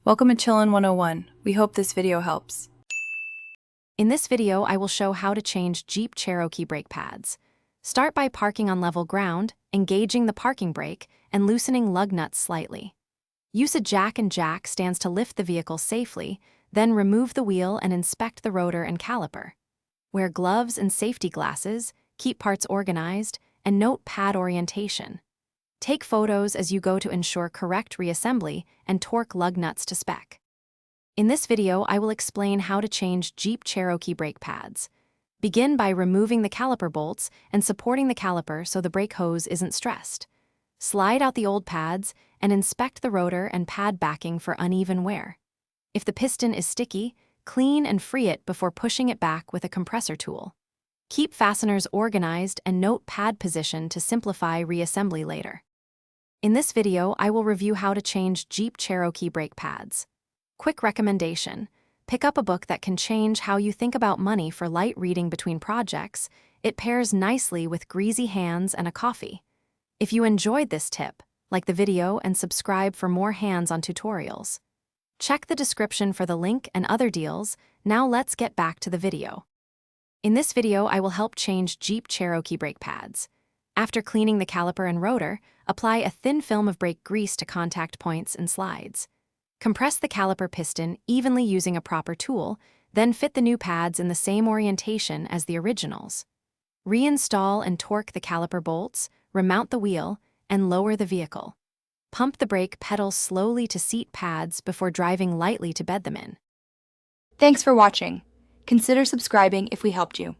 Welcome to Chillin' 101. We hope this video helps. In this video, I will show how to change Jeep Cherokee brake pads. Start by parking on level ground, engaging the parking brake, and loosening lug nuts slightly. Use a jack and jack stands to lift the vehicle safely, then remove the wheel and inspect the rotor and caliper. Wear gloves and safety glasses, keep parts organized, and note pad orientation. Take photos as you go to ensure correct reassembly and torque lug nuts to spec. In this video, I will explain how to change Jeep Cherokee brake pads. Begin by removing the caliper bolts and supporting the caliper so the brake hose isn't stressed. Slide out the old pads and inspect the rotor and pad backing for uneven wear. If the piston is sticky, clean and free it before pushing it back with a compressor tool. Keep fasteners organized and note pad position to simplify reassembly later. In this video, I will review how to change Jeep Cherokee brake pads. Quick recommendation: pick up a book that can change how you think about money for light reading between projects. It pairs nicely with greasy hands and a coffee. If you enjoyed this tip, like the video and subscribe for more hands-on tutorials. Check the description for the link and other deals. Now let's get back to the video. In this video, I will help change Jeep Cherokee brake pads. After cleaning the caliper and rotor, apply a thin film of brake grease to contact points and slides. Compress the caliper piston evenly using a proper tool, then fit the new pads in the same orientation as the originals. Reinstall and torque the caliper bolts, remount the wheel, and lower the vehicle. Pump the brake pedal slowly to seat pads before driving lightly to bed them in. Thanks for watching. Consider subscribing if we helped you.